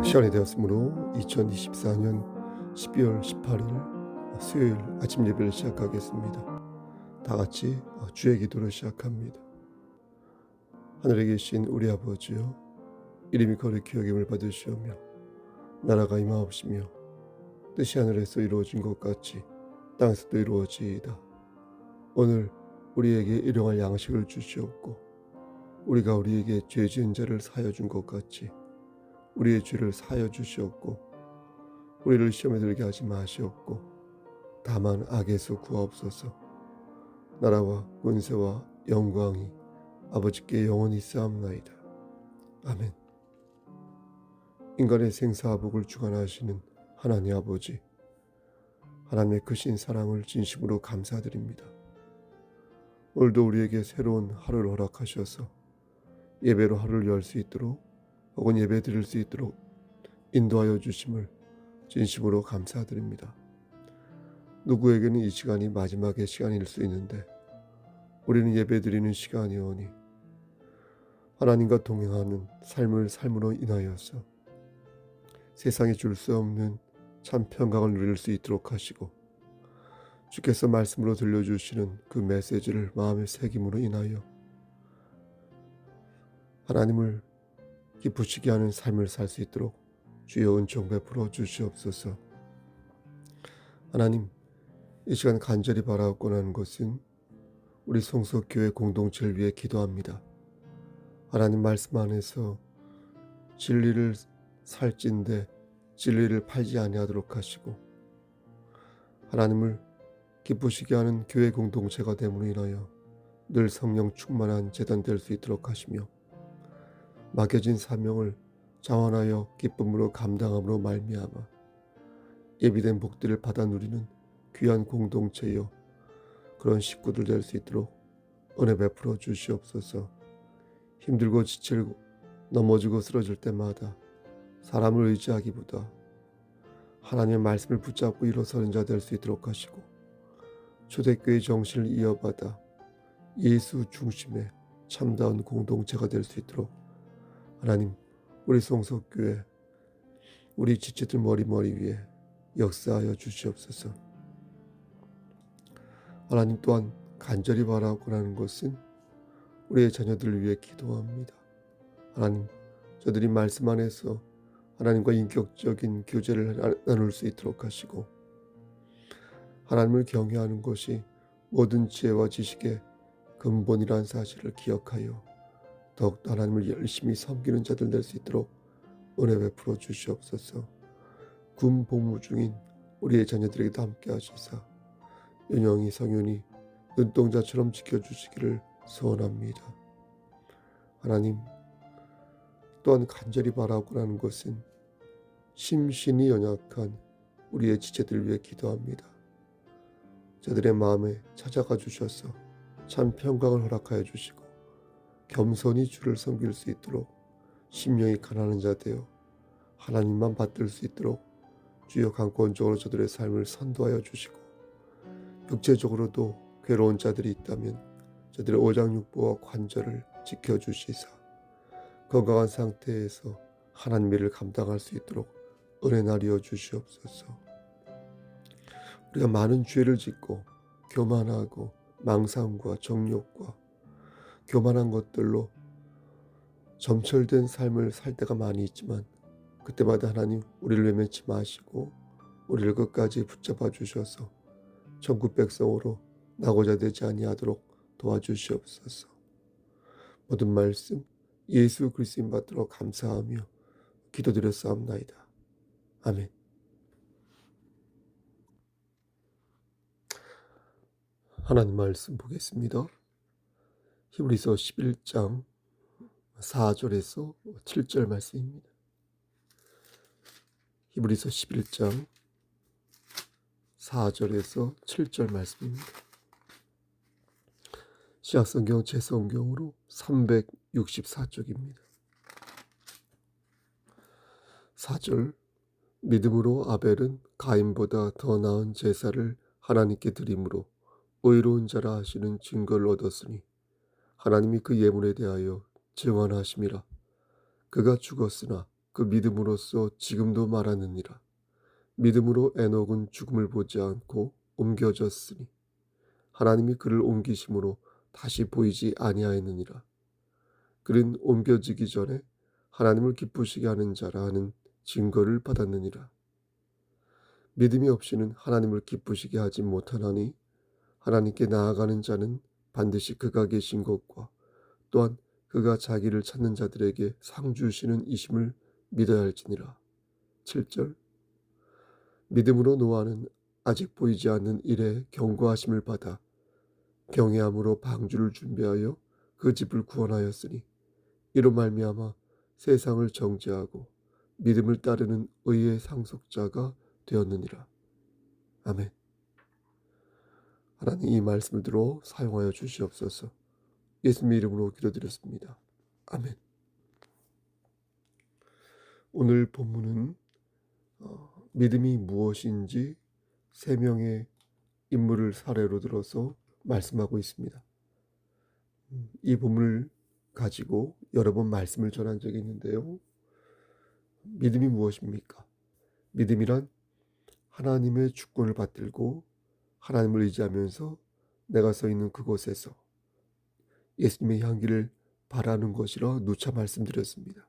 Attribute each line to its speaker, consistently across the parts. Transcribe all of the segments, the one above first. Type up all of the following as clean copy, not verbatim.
Speaker 1: 시간이 되었으므로 2024년 12월 18일 수요일 아침 예배를 시작하겠습니다. 다 같이 주의 기도를 시작합니다. 하늘에 계신 우리 아버지여, 이름이 거룩히 여김을 받으시오며 나라가 임하옵시며 뜻이 하늘에서 이루어진 것 같이 땅에서도 이루어지이다. 오늘 우리에게 일용할 양식을 주시옵고, 우리가 우리에게 죄 지은 자를 사하여 준 것 같이 우리의 죄를 사하여 주시옵고, 우리를 시험에 들게 하지 마시옵고 다만 악에서 구하옵소서. 나라와 권세와 영광이 아버지께 영원히 있사옵나이다. 아멘. 인간의 생사복을 주관하시는 하나님 아버지, 하나님의 크신 사랑을 진심으로 감사드립니다. 오늘도 우리에게 새로운 하루를 허락하셔서 예배로 하루를 열 수 있도록, 혹은 예배 드릴 수 있도록 인도하여 주심을 진심으로 감사드립니다. 누구에게는 이 시간이 마지막의 시간일 수 있는데 우리는 예배 드리는 시간이오니 하나님과 동행하는 삶을 삶으로 인하여서 세상에 줄 수 없는 참 평강을 누릴 수 있도록 하시고, 주께서 말씀으로 들려주시는 그 메시지를 마음의 새김으로 인하여 하나님을 기쁘시게 하는 삶을 살 수 있도록 주여 은총 베풀어 주시옵소서. 하나님, 이 시간 간절히 바라고 하는 것은 우리 성서교회 공동체를 위해 기도합니다. 하나님 말씀 안에서 진리를 살찐데 진리를 팔지 아니하도록 하시고, 하나님을 기쁘시게 하는 교회 공동체가 됨으로 인하여 늘 성령 충만한 제단 될 수 있도록 하시며, 맡겨진 사명을 자원하여 기쁨으로 감당함으로 말미암아 예비된 복들을 받아 누리는 귀한 공동체여 그런 식구들 될 수 있도록 은혜 베풀어 주시옵소서. 힘들고 지치고 넘어지고 쓰러질 때마다 사람을 의지하기보다 하나님의 말씀을 붙잡고 일어서는 자 될 수 있도록 하시고, 초대교회의 정신을 이어받아 예수 중심의 참다운 공동체가 될 수 있도록 하나님, 우리 성서교회 우리 지체들 머리 위에 역사하여 주시옵소서. 하나님, 또한 간절히 바라고 하는 것은 우리의 자녀들을 위해 기도합니다. 하나님, 저들이 말씀 안에서 하나님과 인격적인 교제를 나눌 수 있도록 하시고, 하나님을 경외하는 것이 모든 지혜와 지식의 근본이라는 사실을 기억하여 더욱더 하나님을 열심히 섬기는 자들 될 수 있도록 은혜 베풀어 주시옵소서. 군 복무 중인 우리의 자녀들에게도 함께 하시사 윤영이 성윤이 눈동자처럼 지켜주시기를 소원합니다. 하나님, 또한 간절히 바라고 하는 것은 심신이 연약한 우리의 지체들을 위해 기도합니다. 저들의 마음에 찾아가 주셔서 참 평강을 허락하여 주시고, 겸손히 주를 섬길 수 있도록 심령이 가난한 자 되어 하나님만 받들 수 있도록 주여 강권적으로 저들의 삶을 선도하여 주시고, 육체적으로도 괴로운 자들이 있다면 저들의 오장육부와 관절을 지켜주시사 건강한 상태에서 하나님의 일을 감당할 수 있도록 은혜 나리어 주시옵소서. 우리가 많은 죄를 짓고 교만하고 망상과 정욕과 교만한 것들로 점철된 삶을 살 때가 많이 있지만, 그때마다 하나님 우리를 외면치 마시고 우리를 끝까지 붙잡아 주셔서 천국 백성으로 나고자 되지 아니하도록 도와주시옵소서. 모든 말씀 예수 그리스도인 받도록 감사하며 기도드렸사옵나이다. 아멘. 하나님 말씀 보겠습니다. 히브리서 11장 4절에서 7절 말씀입니다. 히브리서 11장 4절에서 7절 말씀입니다. 시약성경 제성경으로 364쪽입니다. 4절, 믿음으로 아벨은 가인보다 더 나은 제사를 하나님께 드림으로 의로운 자라 하시는 증거를 얻었으니 하나님이 그 예물에 대하여 증언하심이라. 그가 죽었으나 그 믿음으로써 지금도 말하느니라. 믿음으로 에녹은 죽음을 보지 않고 옮겨졌으니 하나님이 그를 옮기심으로 다시 보이지 아니하였느니라. 그는 옮겨지기 전에 하나님을 기쁘시게 하는 자라 하는 증거를 받았느니라. 믿음이 없이는 하나님을 기쁘시게 하지 못하나니 하나님께 나아가는 자는 반드시 그가 계신 것과 또한 그가 자기를 찾는 자들에게 상 주시는 이심을 믿어야 할지니라. 7절. 믿음으로 노아는 아직 보이지 않는 일에 경고하심을 받아 경외함으로 방주를 준비하여 그 집을 구원하였으니 이로 말미암아 세상을 정죄하고 믿음을 따르는 의의 상속자가 되었느니라. 아멘. 하나님, 이 말씀을 들어 사용하여 주시옵소서. 예수님 이름으로 기도드렸습니다. 아멘. 오늘 본문은 믿음이 무엇인지 세 명의 인물을 사례로 들어서 말씀하고 있습니다. 이 본문을 가지고 여러 번 말씀을 전한 적이 있는데요. 믿음이 무엇입니까? 믿음이란 하나님의 주권을 받들고 하나님을 의지하면서 내가 서 있는 그곳에서 예수님의 향기를 바라는 것이라 누차 말씀드렸습니다.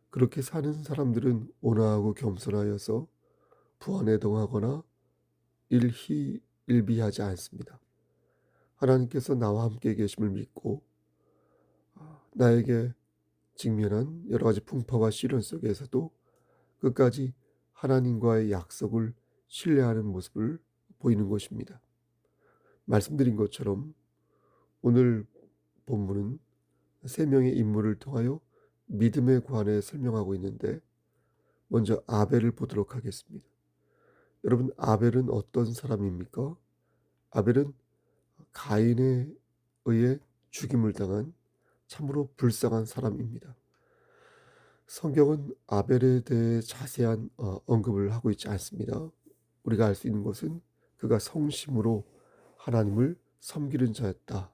Speaker 1: 그렇게 사는 사람들은 온화하고 겸손하여서 부안에 동하거나 일희일비하지 않습니다. 하나님께서 나와 함께 계심을 믿고 나에게 직면한 여러 가지 풍파와 시련 속에서도 끝까지 하나님과의 약속을 신뢰하는 모습을 보이는 것입니다. 말씀드린 것처럼 오늘 본문은 세 명의 인물을 통하여 믿음에 관해 설명하고 있는데 먼저 아벨을 보도록 하겠습니다. 여러분, 아벨은 어떤 사람입니까? 아벨은 가인에 의해 죽임을 당한 참으로 불쌍한 사람입니다. 성경은 아벨에 대해 자세한 언급을 하고 있지 않습니다. 우리가 알 수 있는 것은 그가 성심으로 하나님을 섬기는 자였다라는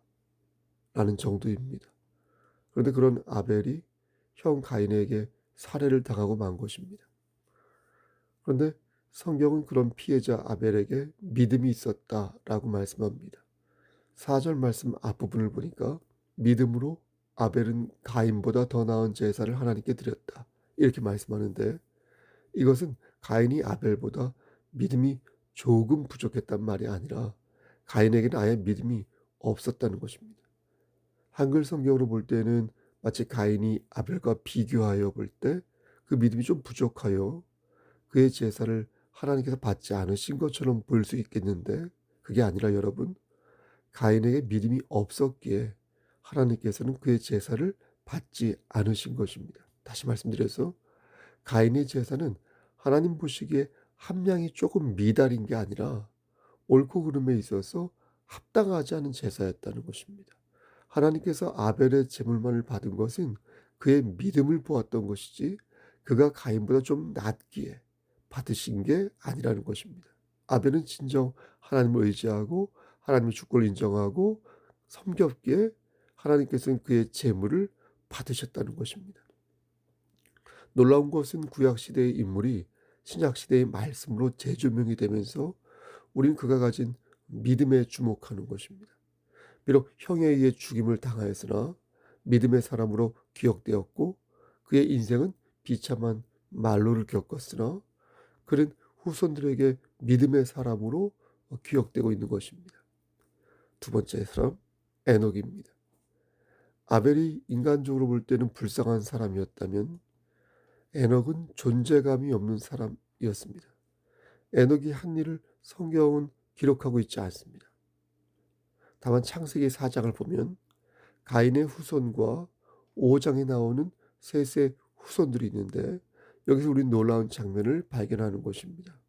Speaker 1: 정도입니다. 그런데 그런 아벨이 형 가인에게 살해를 당하고 만 것입니다. 그런데 성경은 그런 피해자 아벨에게 믿음이 있었다라고 말씀합니다. 4절 말씀 앞부분을 보니까 믿음으로 아벨은 가인보다 더 나은 제사를 하나님께 드렸다, 이렇게 말씀하는데 이것은 가인이 아벨보다 믿음이 조금 부족했단 말이 아니라 가인에게는 아예 믿음이 없었다는 것입니다. 한글 성경으로 볼 때는 마치 가인이 아벨과 비교하여 볼 때 그 믿음이 좀 부족하여 그의 제사를 하나님께서 받지 않으신 것처럼 보일 수 있겠는데 그게 아니라 여러분, 가인에게 믿음이 없었기에 하나님께서는 그의 제사를 받지 않으신 것입니다. 다시 말씀드려서 가인의 제사는 하나님 보시기에 함량이 조금 미달인 게 아니라 옳고 그름에 있어서 합당하지 않은 제사였다는 것입니다. 하나님께서 아벨의 제물만을 받은 것은 그의 믿음을 보았던 것이지 그가 가인보다 좀 낫기에 받으신 게 아니라는 것입니다. 아벨은 진정 하나님을 의지하고 하나님의 주권을 인정하고 섬겼기에 하나님께서는 그의 제물을 받으셨다는 것입니다. 놀라운 것은 구약시대의 인물이 신약시대의 말씀으로 재조명이 되면서 우린 그가 가진 믿음에 주목하는 것입니다. 비록 형에 의해 죽임을 당하였으나 믿음의 사람으로 기억되었고 그의 인생은 비참한 말로를 겪었으나 그는 후손들에게 믿음의 사람으로 기억되고 있는 것입니다. 두 번째 사람, 에녹입니다. 아벨이 인간적으로 볼 때는 불쌍한 사람이었다면 에녹은 존재감이 없는 사람이었습니다. 에녹이 한 일을 성경은 기록하고 있지 않습니다. 다만 창세기 4장을 보면 가인의 후손과 5장에 나오는 셋의 후손들이 있는데 여기서 우리는 놀라운 장면을 발견하는 것입니다.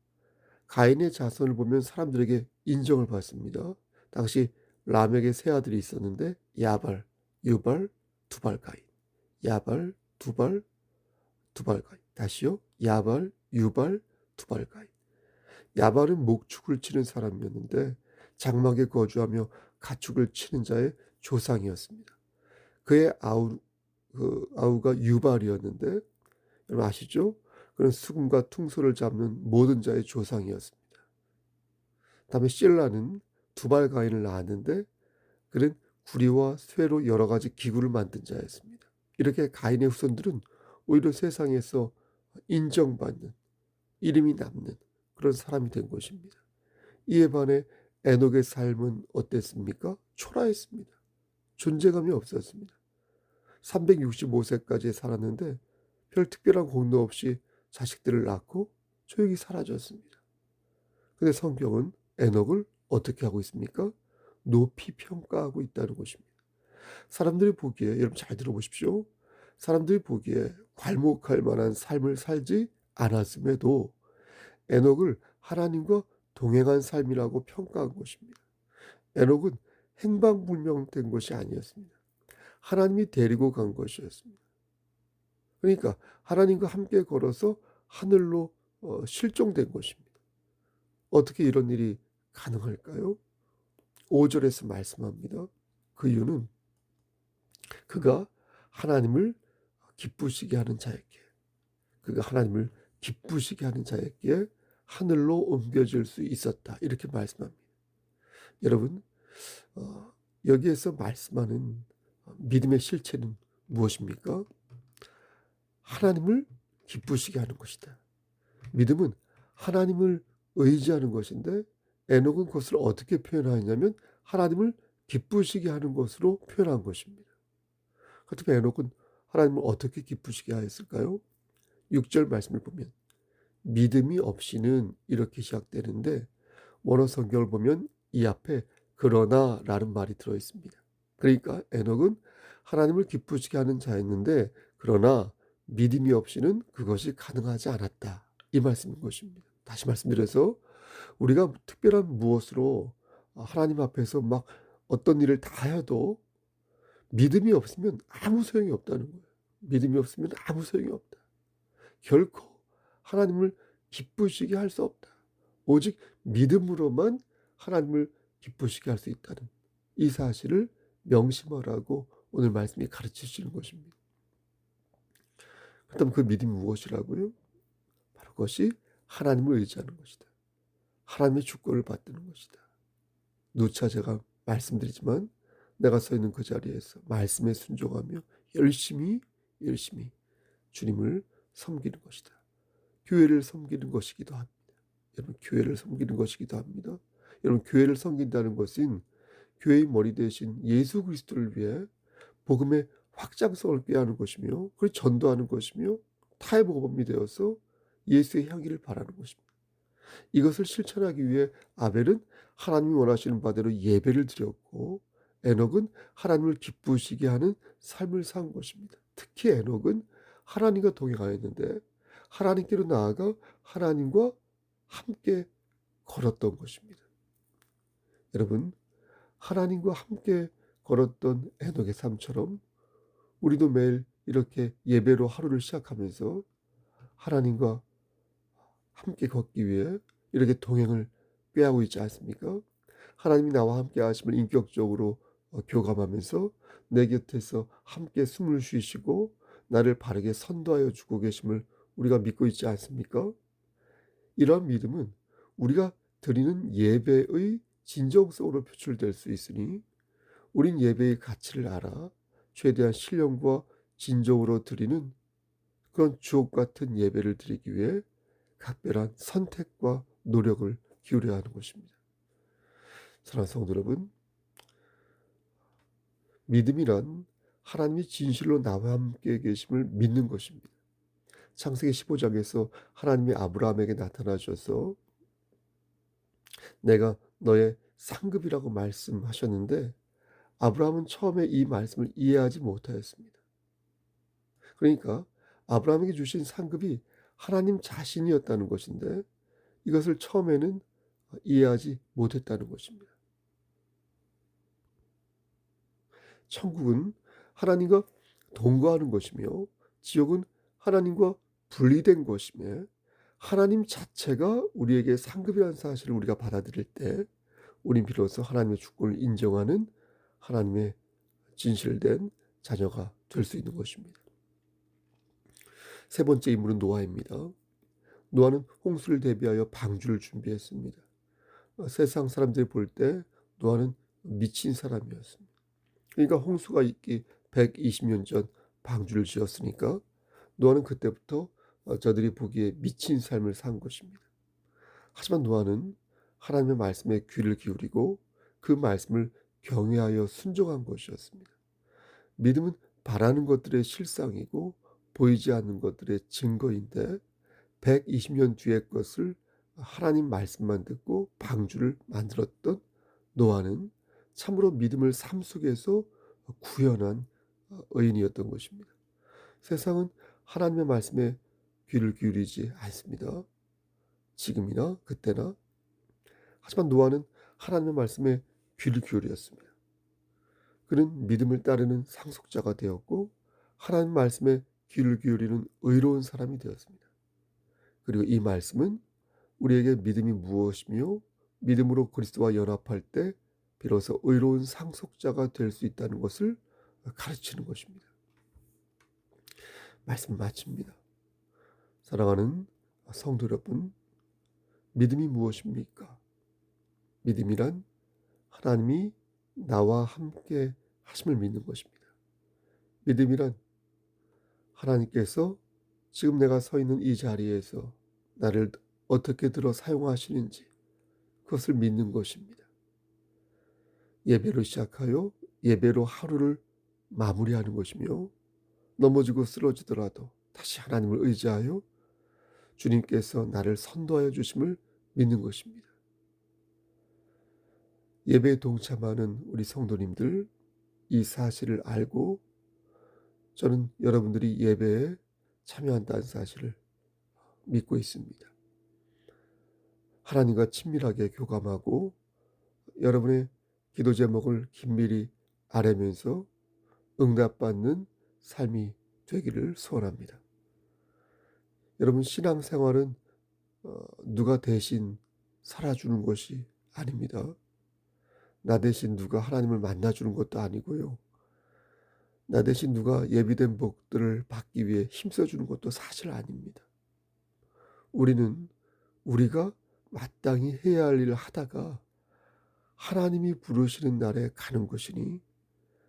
Speaker 1: 가인의 자손을 보면 사람들에게 인정을 받습니다. 당시 라멕의 세 아들이 있었는데 야발, 유발, 두발 가인. 야발, 두발, 두발 가인. 다시요. 야발, 유발, 두발 가인. 야발은 목축을 치는 사람이었는데 장막에 거주하며 가축을 치는 자의 조상이었습니다. 그의 아우가 유발이었는데 여러분 아시죠? 그는 수금과 퉁소를 잡는 모든 자의 조상이었습니다. 다음에 실라는 두발 가인을 낳았는데 그는 구리와 쇠로 여러 가지 기구를 만든 자였습니다. 이렇게 가인의 후손들은 오히려 세상에서 인정받는, 이름이 남는 그런 사람이 된 것입니다. 이에 반해 에녹의 삶은 어땠습니까? 초라했습니다. 존재감이 없었습니다. 365세까지 살았는데 별 특별한 공로 없이 자식들을 낳고 조용히 사라졌습니다. 근데 성경은 에녹을 어떻게 하고 있습니까? 높이 평가하고 있다는 것입니다. 사람들이 보기에, 여러분 잘 들어보십시오. 사람들이 보기에 괄목할 만한 삶을 살지 않았음에도 에녹을 하나님과 동행한 삶이라고 평가한 것입니다. 에녹은 행방불명된 것이 아니었습니다. 하나님이 데리고 간 것이었습니다. 그러니까 하나님과 함께 걸어서 하늘로 실종된 것입니다. 어떻게 이런 일이 가능할까요? 5절에서 말씀합니다. 그 이유는 그가 하나님을 기쁘시게 하는 자였기에, 그가 하나님을 기쁘시게 하는 자였기에 하늘로 옮겨질 수 있었다. 이렇게 말씀합니다. 여러분 여기에서 말씀하는 믿음의 실체는 무엇입니까? 하나님을 기쁘시게 하는 것이다. 믿음은 하나님을 의지하는 것인데 에녹은 그것을 어떻게 표현하냐면 하나님을 기쁘시게 하는 것으로 표현한 것입니다. 그렇다면 에녹은 하나님을 어떻게 기쁘시게 하였을까요? 6절 말씀을 보면 믿음이 없이는 이렇게 시작되는데 원어 성경을 보면 이 앞에 그러나 라는 말이 들어있습니다. 그러니까 에녹은 하나님을 기쁘시게 하는 자였는데 그러나 믿음이 없이는 그것이 가능하지 않았다. 이 말씀인 것입니다. 다시 말씀드려서 우리가 특별한 무엇으로 하나님 앞에서 막 어떤 일을 다 해도 믿음이 없으면 아무 소용이 없다는 거예요. 믿음이 없으면 아무 소용이 없다. 결코 하나님을 기쁘시게 할 수 없다. 오직 믿음으로만 하나님을 기쁘시게 할 수 있다는 이 사실을 명심하라고 오늘 말씀이 가르치시는 것입니다. 그렇다면 그 믿음이 무엇이라고요? 바로 그것이 하나님을 의지하는 것이다. 하나님의 주권을 받드는 것이다. 누차 제가 말씀드리지만 내가 서 있는 그 자리에서 말씀에 순종하며 열심히 주님을 섬기는 것이다. 교회를 섬기는 것이기도 합니다. 여러분 교회를 섬기는 것이기도 합니다. 여러분 교회를 섬긴다는 것은 교회의 머리 대신 예수 그리스도를 위해 복음의 확장성을 꾀하는 것이며 그걸 전도하는 것이며 타의 모범이 되어서 예수의 향기를 바라는 것입니다. 이것을 실천하기 위해 아벨은 하나님이 원하시는 바대로 예배를 드렸고 에녹은 하나님을 기쁘시게 하는 삶을 산 것입니다. 특히 에녹은 하나님과 동행하였는데 하나님께로 나아가 하나님과 함께 걸었던 것입니다. 여러분 하나님과 함께 걸었던 에녹의 삶처럼 우리도 매일 이렇게 예배로 하루를 시작하면서 하나님과 함께 걷기 위해 이렇게 동행을 꾀하고 있지 않습니까? 하나님이 나와 함께 하심을 인격적으로 교감하면서 내 곁에서 함께 숨을 쉬시고 나를 바르게 선도하여 주고 계심을 우리가 믿고 있지 않습니까? 이러한 믿음은 우리가 드리는 예배의 진정성으로 표출될 수 있으니 우린 예배의 가치를 알아 최대한 신령과 진정으로 드리는 그런 주옥 같은 예배를 드리기 위해 각별한 선택과 노력을 기울여야 하는 것입니다. 사랑하는 성도 여러분, 믿음이란 하나님이 진실로 나와 함께 계심을 믿는 것입니다. 창세기 15장에서 하나님이 아브라함에게 나타나셔서 내가 너의 상급이라고 말씀하셨는데 아브라함은 처음에 이 말씀을 이해하지 못하였습니다. 그러니까 아브라함에게 주신 상급이 하나님 자신이었다는 것인데 이것을 처음에는 이해하지 못했다는 것입니다. 천국은 하나님과 동거하는 것이며 지옥은 하나님과 분리된 것이며 하나님 자체가 우리에게 상급이라는 사실을 우리가 받아들일 때 우린 비로소 하나님의 주권을 인정하는 하나님의 진실된 자녀가 될 수 있는 것입니다. 세 번째 인물은 노아입니다. 노아는 홍수를 대비하여 방주를 준비했습니다. 세상 사람들이 볼 때 노아는 미친 사람이었습니다. 그러니까 홍수가 있기 120년 전 방주를 지었으니까 노아는 그때부터 저들이 보기에 미친 삶을 산 것입니다. 하지만 노아는 하나님의 말씀에 귀를 기울이고 그 말씀을 경외하여 순종한 것이었습니다. 믿음은 바라는 것들의 실상이고 보이지 않는 것들의 증거인데 120년 뒤의 것을 하나님 말씀만 듣고 방주를 만들었던 노아는 참으로 믿음을 삶 속에서 구현한 의인이었던 것입니다. 세상은 하나님의 말씀에 귀를 기울이지 않습니다. 지금이나 그때나. 하지만 노아는 하나님의 말씀에 귀를 기울였습니다. 그는 믿음을 따르는 상속자가 되었고 하나님 말씀에 귀를 기울이는 의로운 사람이 되었습니다. 그리고 이 말씀은 우리에게 믿음이 무엇이며 믿음으로 그리스도와 연합할 때 비로소 의로운 상속자가 될 수 있다는 것을 가르치는 것입니다. 말씀 마칩니다. 사랑하는 성도 여러분, 믿음이 무엇입니까? 믿음이란 하나님이 나와 함께 하심을 믿는 것입니다. 믿음이란 하나님께서 지금 내가 서 있는 이 자리에서 나를 어떻게 들어 사용하시는지 그것을 믿는 것입니다. 예배로 시작하여 예배로 하루를 마무리하는 것이며 넘어지고 쓰러지더라도 다시 하나님을 의지하여 주님께서 나를 선도하여 주심을 믿는 것입니다. 예배에 동참하는 우리 성도님들, 이 사실을 알고 저는 여러분들이 예배에 참여한다는 사실을 믿고 있습니다. 하나님과 친밀하게 교감하고 여러분의 기도 제목을 긴밀히 아뢰면서 응답받는 삶이 되기를 소원합니다. 여러분, 신앙생활은 누가 대신 살아주는 것이 아닙니다. 나 대신 누가 하나님을 만나주는 것도 아니고요. 나 대신 누가 예비된 복들을 받기 위해 힘써주는 것도 사실 아닙니다. 우리는 우리가 마땅히 해야 할 일을 하다가 하나님이 부르시는 날에 가는 것이니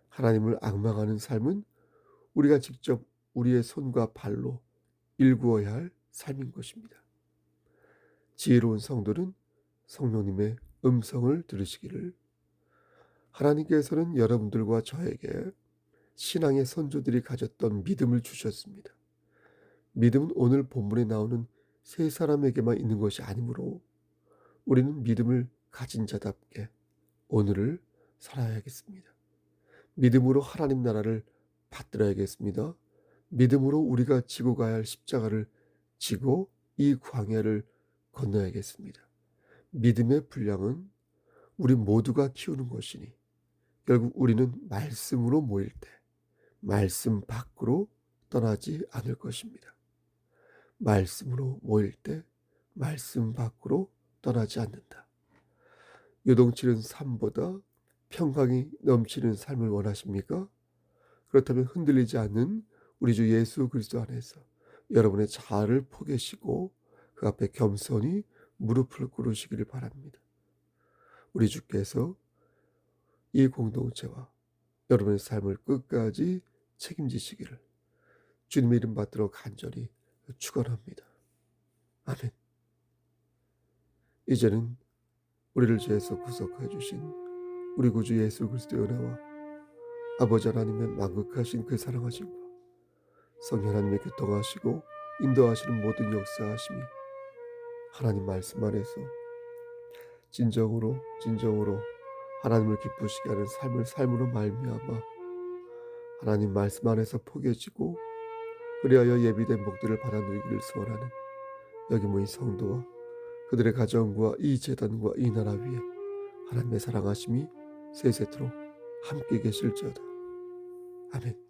Speaker 1: 하나님을 앙망하는 삶은 우리가 직접 우리의 손과 발로 일구어야 할 삶인 것입니다. 지혜로운 성도는 성령님의 음성을 들으시기를. 하나님께서는 여러분들과 저에게 신앙의 선조들이 가졌던 믿음을 주셨습니다. 믿음은 오늘 본문에 나오는 세 사람에게만 있는 것이 아니므로 우리는 믿음을 가진 자답게 오늘을 살아야겠습니다. 믿음으로 하나님 나라를 받들어야겠습니다. 믿음으로 우리가 지고 가야 할 십자가를 지고 이 광야를 건너야겠습니다. 믿음의 분량은 우리 모두가 키우는 것이니 결국 우리는 말씀으로 모일 때 말씀 밖으로 떠나지 않을 것입니다. 말씀으로 모일 때 말씀 밖으로 떠나지 않는다. 요동치는 삶보다 평강이 넘치는 삶을 원하십니까? 그렇다면 흔들리지 않는 우리 주 예수 그리스도 안에서 여러분의 자아를 포개시고 그 앞에 겸손히 무릎을 꿇으시기를 바랍니다. 우리 주께서 이 공동체와 여러분의 삶을 끝까지 책임지시기를 주님의 이름 받들어 간절히 축원합니다. 아멘. 이제는 우리를 죄에서 구속해 주신 우리 구주 예수 그리스도의 은혜와 아버지 하나님의 만극하신 그 사랑하심과 성령 하나님의 교통하시고 인도하시는 모든 역사하심이 하나님 말씀 안에서 진정으로 하나님을 기쁘시게 하는 삶을 삶으로 말미암아 하나님 말씀 안에서 포개지고 그리하여 예비된 복들을 받아 누리기를 소원하는 여기 모인 성도와 그들의 가정과 이 제단과 이 나라 위에 하나님의 사랑하심이 세세토록 함께 계실지어다. 아멘.